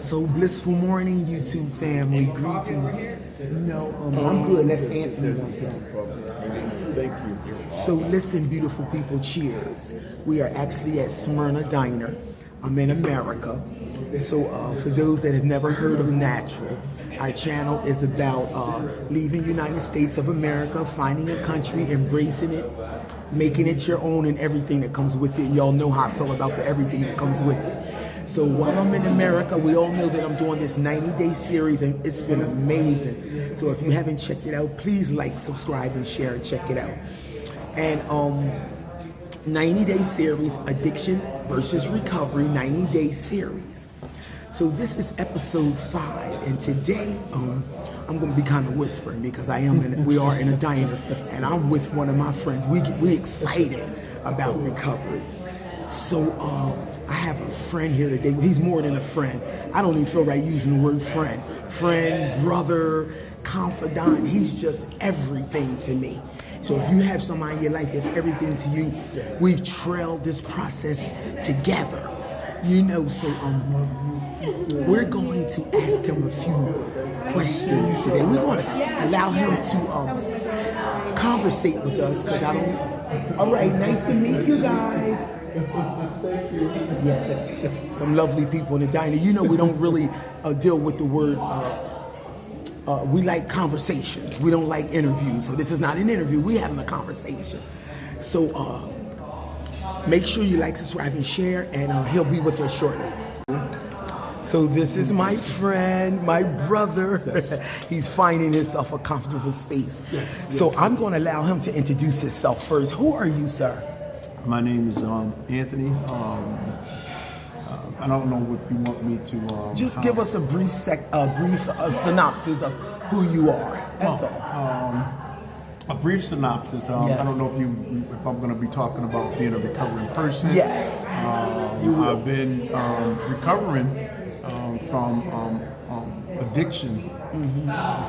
So blissful morning, YouTube family. Greetings. I'm good. Let's Anthony one time. Thank you. So listen, beautiful people. Cheers. We are actually at Smyrna Diner. I'm in America. So for those that have never heard of Natural, our channel is about leaving United States of America, finding a country, embracing it, making it your own, and everything that comes with it. Y'all know how I feel about everything that comes with it. So while I'm in America, we all know that I'm doing this 90-day series, and it's been amazing. So if you haven't checked it out, please like, subscribe, and share, and check it out. And 90-day series, Addiction versus Recovery, 90-day series. So this is episode 5, and today I'm going to be kind of whispering because we are in a diner, and I'm with one of my friends. We excited about recovery. So I have a friend here today. He's more than a friend. I don't even feel right using the word friend. Friend, brother, confidant. He's just everything to me. So if you have somebody in your life that's everything to you, we've trailed this process together. So we're going to ask him a few questions today. We're going to allow him to conversate with us because all right, nice to meet you guys. Thank you. Yeah, some lovely people in the diner. We don't really deal with the word, we like conversations. We don't like interviews. So this is not an interview. We're having a conversation. So make sure you like, subscribe, and share, and he'll be with us shortly. So this is my friend, my brother. Yes. He's finding himself a comfortable space. Yes. So I'm going to allow him to introduce himself first. Who are you, sir? My name is Anthony. I don't know what you want me to. Just give us a brief synopsis of who you are. That's all. A brief synopsis. Yes. I don't know if I'm going to be talking about being a recovering person. Yes. You will. I've been recovering from addiction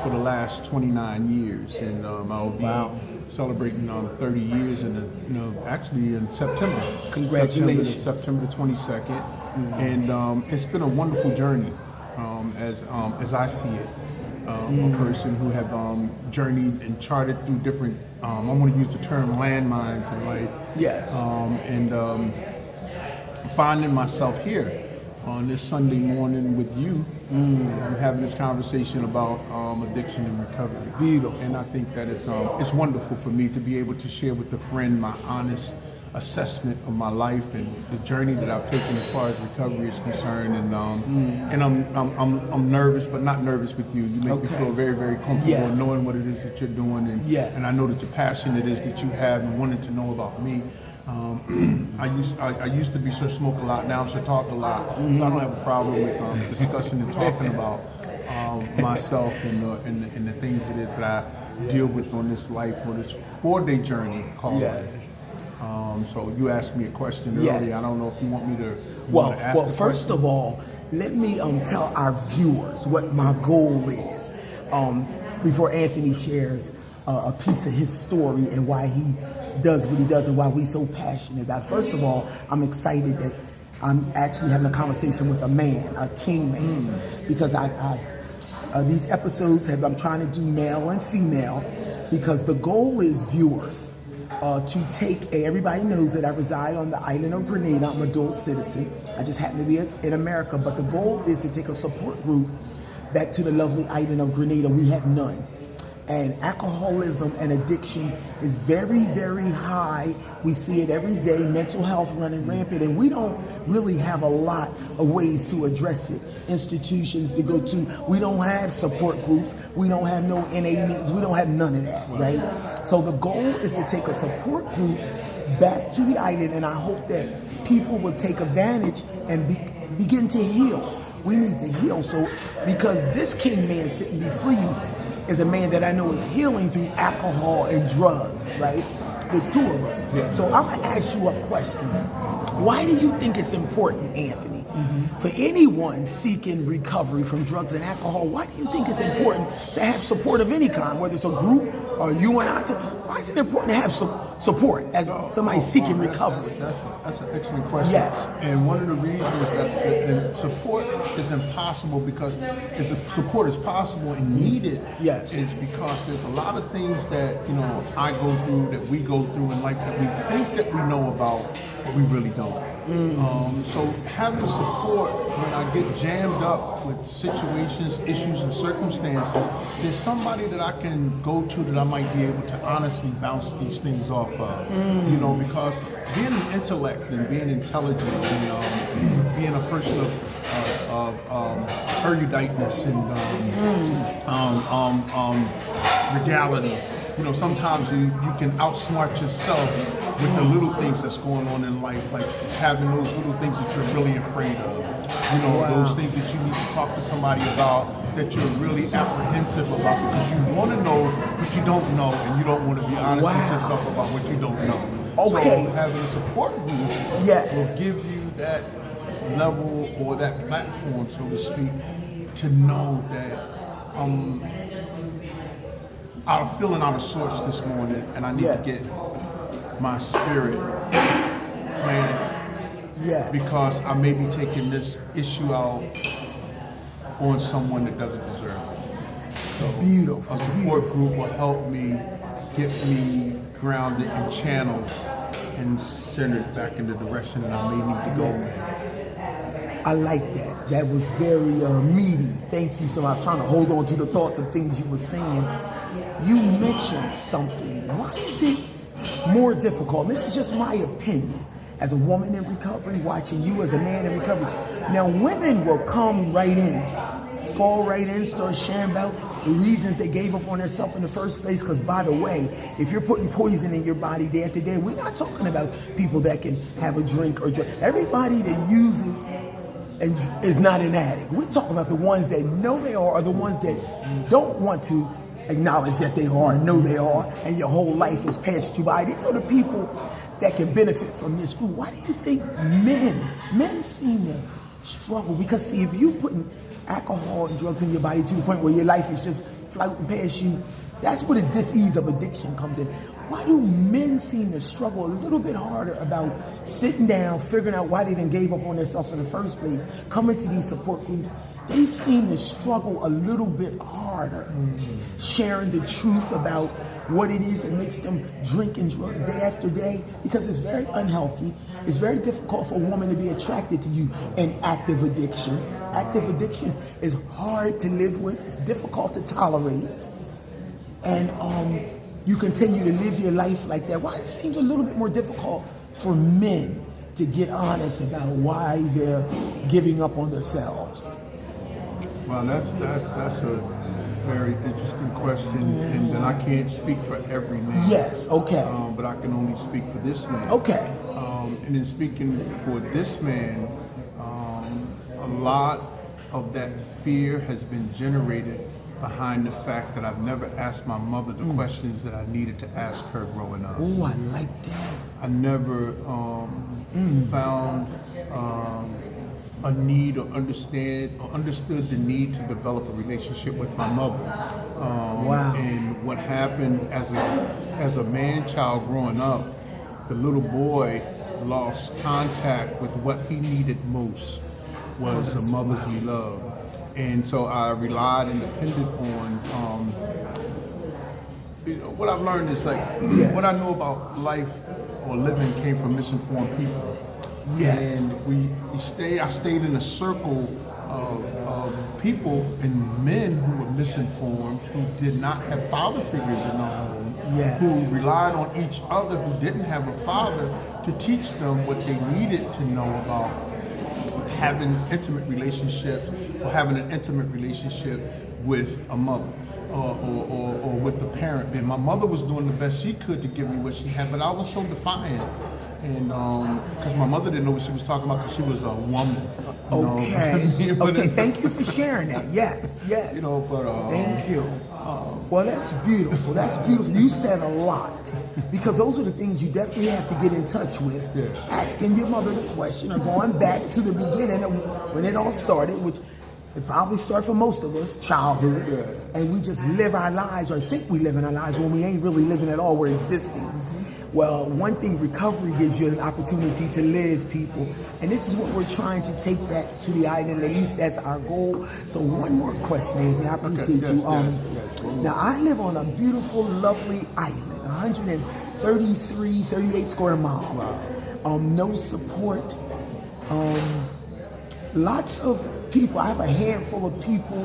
for the last 29 years, and I'll be celebrating 30 years actually in September. Congratulations. September 22nd. And it's been a wonderful journey as I see it. A person who have journeyed and charted through different, I want to use the term landmines in life. Yes. Finding myself here on this Sunday morning with you, having this conversation about addiction and recovery. Beautiful. And I think that it's wonderful for me to be able to share with a friend my honest assessment of my life and the journey that I've taken as far as recovery is concerned. And I'm nervous, but not nervous with you. You make me feel very, very comfortable knowing what it is that you're doing, and I know that the passion it is that you have and wanting to know about me. I used to be so smoke a lot, now I'm so talk a lot, so I don't have a problem with discussing and talking about myself and the things it is that I deal with on this life, or this 4-day journey called life. So you asked me a question earlier. I don't know if you want me to. Well, first of all, let me tell our viewers what my goal is before Anthony shares a piece of his story and why he does what he does and why we're so passionate about it. First of all, I'm excited that I'm actually having a conversation with a man, a king man, because these episodes I'm trying to do male and female, because the goal is viewers to take everybody knows that I reside on the island of Grenada. I'm a dual citizen. I just happen to be in America, but the goal is to take a support group back to the lovely island of Grenada. We have none. And alcoholism and addiction is very, very high. We see it every day, mental health running rampant, and we don't really have a lot of ways to address it. Institutions to go to, we don't have support groups, we don't have no NA meetings, we don't have none of that, right? So the goal is to take a support group back to the island, and I hope that people will take advantage and begin to heal. We need to heal, so because this king man sitting before you is a man that I know is healing through alcohol and drugs, right? The two of us. Yeah. So I'm gonna ask you a question. Why do you think it's important, Anthony, for anyone seeking recovery from drugs and alcohol? Why do you think it's important to have support of any kind, whether it's a group or you and I? Why is it important to have support? support as somebody seeking recovery? That's an excellent question. Yes. And one of the reasons that support is impossible because support is possible and needed. Yes. Is because there's a lot of things that I go through, that we go through in life, that we think that we know about, but we really don't. So having support when I get jammed up with situations, issues, and circumstances, there's somebody that I can go to that I might be able to honestly bounce these things off of. Because being an intellect and being intelligent and being a person of eruditeness and regality, sometimes you can outsmart yourself with the little things that's going on in life, like having those little things that you're really afraid of. Those things that you need to talk to somebody about, that you're really apprehensive about because you want to know, but you don't know, and you don't want to be honest with yourself about what you don't know. Okay. So having a support group will give you that level or that platform, so to speak, to know that I'm feeling out of sorts this morning, and I need to get my spirit planted. Yeah. Because I may be taking this issue out on someone that doesn't deserve it. So Beautiful. A support group will help me get me grounded and channeled and centered back in the direction that I may need to go in. I like that. That was very meaty. Thank you so much. I'm trying to hold on to the thoughts and things you were saying. You mentioned something. Why is it more difficult? This is just my opinion. As a woman in recovery, watching you as a man in recovery. Now, women will come right in, fall right in, start sharing about the reasons they gave up on themselves in the first place. Because, by the way, if you're putting poison in your body day after day, we're not talking about people that can have a drink or drink. Everybody that uses and is not an addict. We're talking about the ones that know they are, or the ones that don't want to acknowledge that they are and know they are, and your whole life has passed you by. These are the people that can benefit from this group. Why do you think men seem to struggle? Because see, if you're putting alcohol and drugs in your body to the point where your life is just floating past you, that's where the disease of addiction comes in. Why do men seem to struggle a little bit harder about sitting down, figuring out why they done gave up on themselves in the first place, coming to these support groups? They seem to struggle a little bit harder, sharing the truth about what it is that makes them drink and drug day after day, because it's very unhealthy. It's very difficult for a woman to be attracted to you in active addiction. Active addiction is hard to live with. It's difficult to tolerate. And you continue to live your life like that. Why it seems a little bit more difficult for men to get honest about why they're giving up on themselves? Well, that's a very interesting question, and then I can't speak for every man. Yes, okay. But I can only speak for this man. Okay. And in speaking for this man, a lot of that fear has been generated behind the fact that I've never asked my mother the questions that I needed to ask her growing up. Oh, I like that. I never found a need or understood the need to develop a relationship with my mother. Wow. And what happened as a man-child growing up, the little boy lost contact with what he needed most was a motherly love. And so I relied and depended on what I've learned is what I know about life or living came from misinformed people. Yes. And I stayed in a circle of people and men who were misinformed, who did not have father figures in their home, who relied on each other, who didn't have a father to teach them what they needed to know about having intimate relationships or having an intimate relationship with a mother or with the parent. And my mother was doing the best she could to give me what she had, but I was so defiant. And because my mother didn't know what she was talking about because she was a woman. Okay. Okay, thank you for sharing that. Yes. Thank you. Well, that's beautiful. That's beautiful. You said a lot, because those are the things you definitely have to get in touch with. Yeah. Asking your mother the question, or going back to the beginning of when it all started, which it probably started for most of us, childhood, and we just live our lives or think we live in our lives when we ain't really living at all. We're existing. Well, one thing, recovery gives you an opportunity to live, people. And this is what we're trying to take back to the island. At least that's our goal. So one more question, Anthony. I appreciate yes, you. yes. Now, I live on a beautiful, lovely island, 38 square miles. Wow. No support. Lots of people. I have a handful of people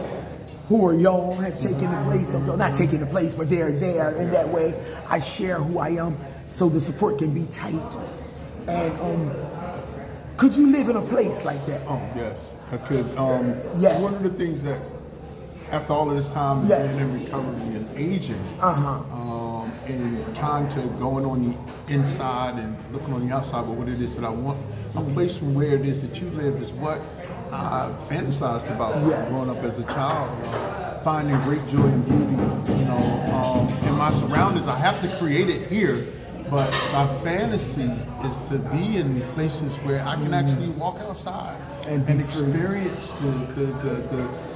who are y'all, have taken the place of y'all. Not taking the place, but they're there. In that way, I share who I am, so the support can be tight. And could you live in a place like that? Oh, yes, I could. Yes. One of the things that, after all of this time Yes. being in recovery and aging, and trying to going on the inside and looking on the outside, but what it is that I want, a place from where it is that you live is what I fantasized about Yes. growing up as a child, finding great joy and beauty, in my surroundings. I have to create it here, but my fantasy is to be in places where I can actually walk outside And and be free. experience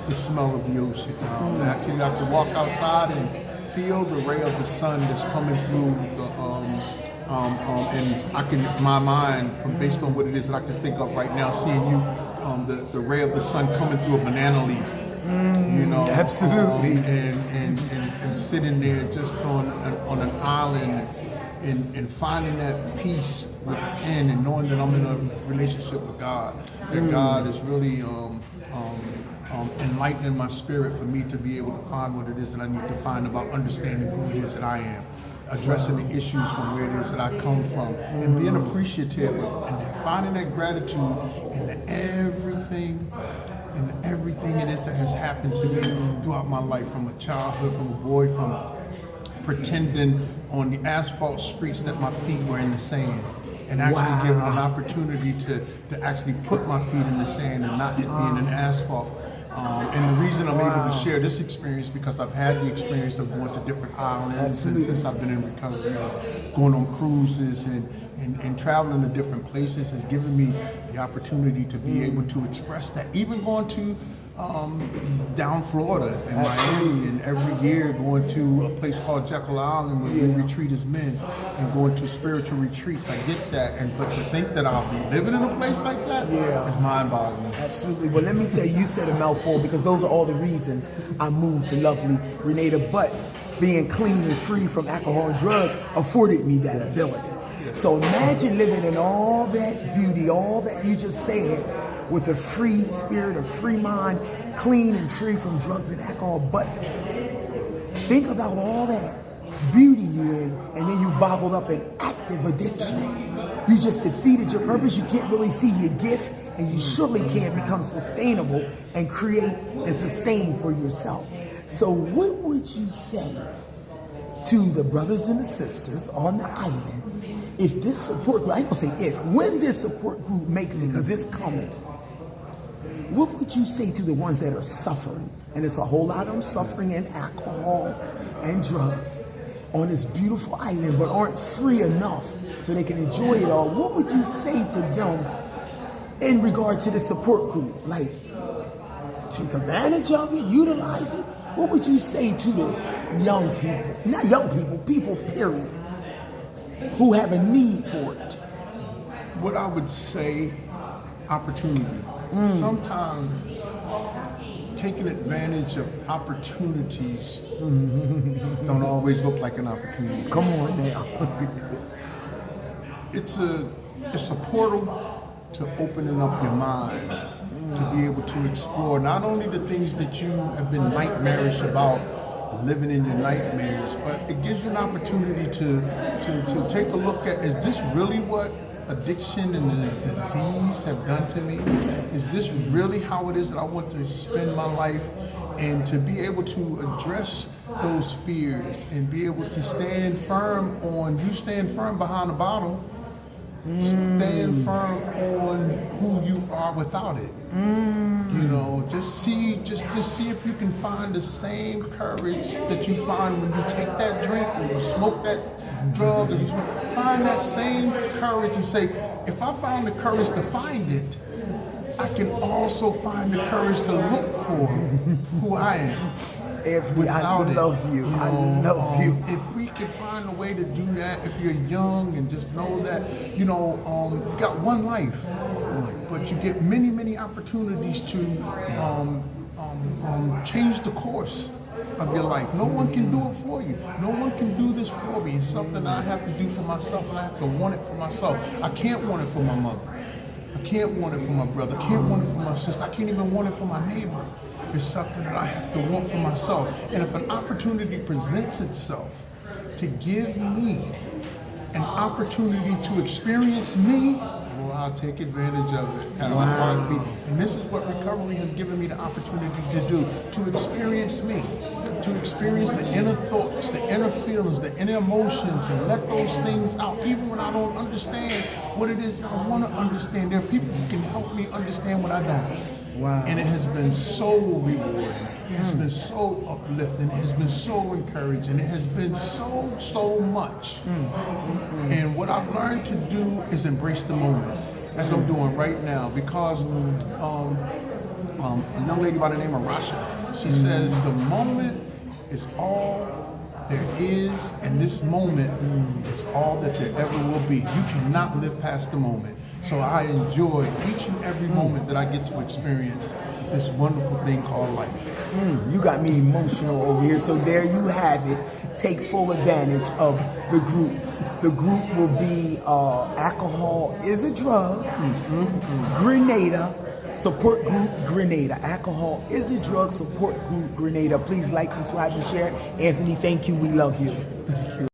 the smell of the ocean. Actually, I can walk outside and feel the ray of the sun that's coming through and I can, my mind, from based on what it is that I can think of right now, seeing you, the ray of the sun coming through a banana leaf, absolutely. and sitting there just on an island and finding that peace within and knowing that I'm in a relationship with God, that God is really enlightening my spirit for me to be able to find what it is that I need to find about understanding who it is that I am, addressing the issues from where it is that I come from, and being appreciative and finding that gratitude in everything it is that has happened to me throughout my life, from a childhood, from a boy, from pretending on the asphalt streets that my feet were in the sand, and actually given an opportunity to actually put my feet in the sand and not it being an asphalt. And the reason I'm able to share this experience because I've had the experience of going to different islands since I've been in recovery, going on cruises and traveling to different places has given me the opportunity to be able to express that. Even going to down Florida and Miami, and every year going to a place called Jekyll Island where we retreat as men and going to spiritual retreats. I get that, but to think that I'll be living in a place like that is mind-boggling. Absolutely. Well, let me tell you, you said a mouthful, because those are all the reasons I moved to lovely Grenada. But being clean and free from alcohol and drugs afforded me that ability. So imagine living in all that beauty, all that you just said, with a free spirit, a free mind, clean and free from drugs and alcohol. But think about all that beauty you in, and then you bottled up in active addiction. You just defeated your purpose. You can't really see your gift, and you surely can't become sustainable and create and sustain for yourself. So what would you say to the brothers and the sisters on the island if this support group, I don't say if, when this support group makes it, because it's coming, what would you say to the ones that are suffering? And it's a whole lot of them suffering in alcohol and drugs on this beautiful island, but aren't free enough so they can enjoy it all. What would you say to them in regard to the support group? Like, take advantage of it, utilize it? What would you say to the young people, not young people, people period, who have a need for it? What I would say, opportunity. Sometimes taking advantage of opportunities don't always look like an opportunity. Come on now. It's a portal to opening up your mind to be able to explore not only the things that you have been nightmarish about, living in your nightmares, but it gives you an opportunity to take a look at, is this really what addiction and the disease have done to me? Is this really how it is that I want to spend my life? And to be able to address those fears and be able to stand firm behind the bottle, stand firm on who you are without it. Just see if you can find the same courage that you find when you take that drink or you smoke that drug, or find that same courage and say, if I found the courage to find it, I can also find the courage to look for who I am. Anthony, I love you. I love you. If we can find a way to do that, if you're young and just know that, you got one life, but you get many, many opportunities to change the course of your life. No one can do it for you. No one can do this for me. It's something that I have to do for myself, and I have to want it for myself. I can't want it for my mother. I can't want it for my brother. I can't want it for my sister. I can't even want it for my neighbor. It's something that I have to want for myself. And if an opportunity presents itself to give me an opportunity to experience me, well, I'll take advantage of it. And this is what recovery has given me the opportunity to do, to experience me, to experience the inner thoughts, the inner feelings, the inner emotions, and let those things out, even when I don't understand what it is I want to understand. There are people who can help me understand what I don't. Wow. And it has been so rewarding. It has been so uplifting. It has been so encouraging. It has been so much. And what I've learned to do is embrace the moment, as I'm doing right now, because a young lady by the name of Rasha, she says the moment is all there is, and this moment is all that there ever will be. You cannot live past the moment. So I enjoy each and every moment that I get to experience this wonderful thing called life. You got me emotional over here. So there you have it. Take full advantage of the group. The group will be Alcohol is a Drug, Grenada, Support Group Grenada. Alcohol is a Drug, Support Group Grenada. Please like, subscribe, and share. Anthony, thank you. We love you.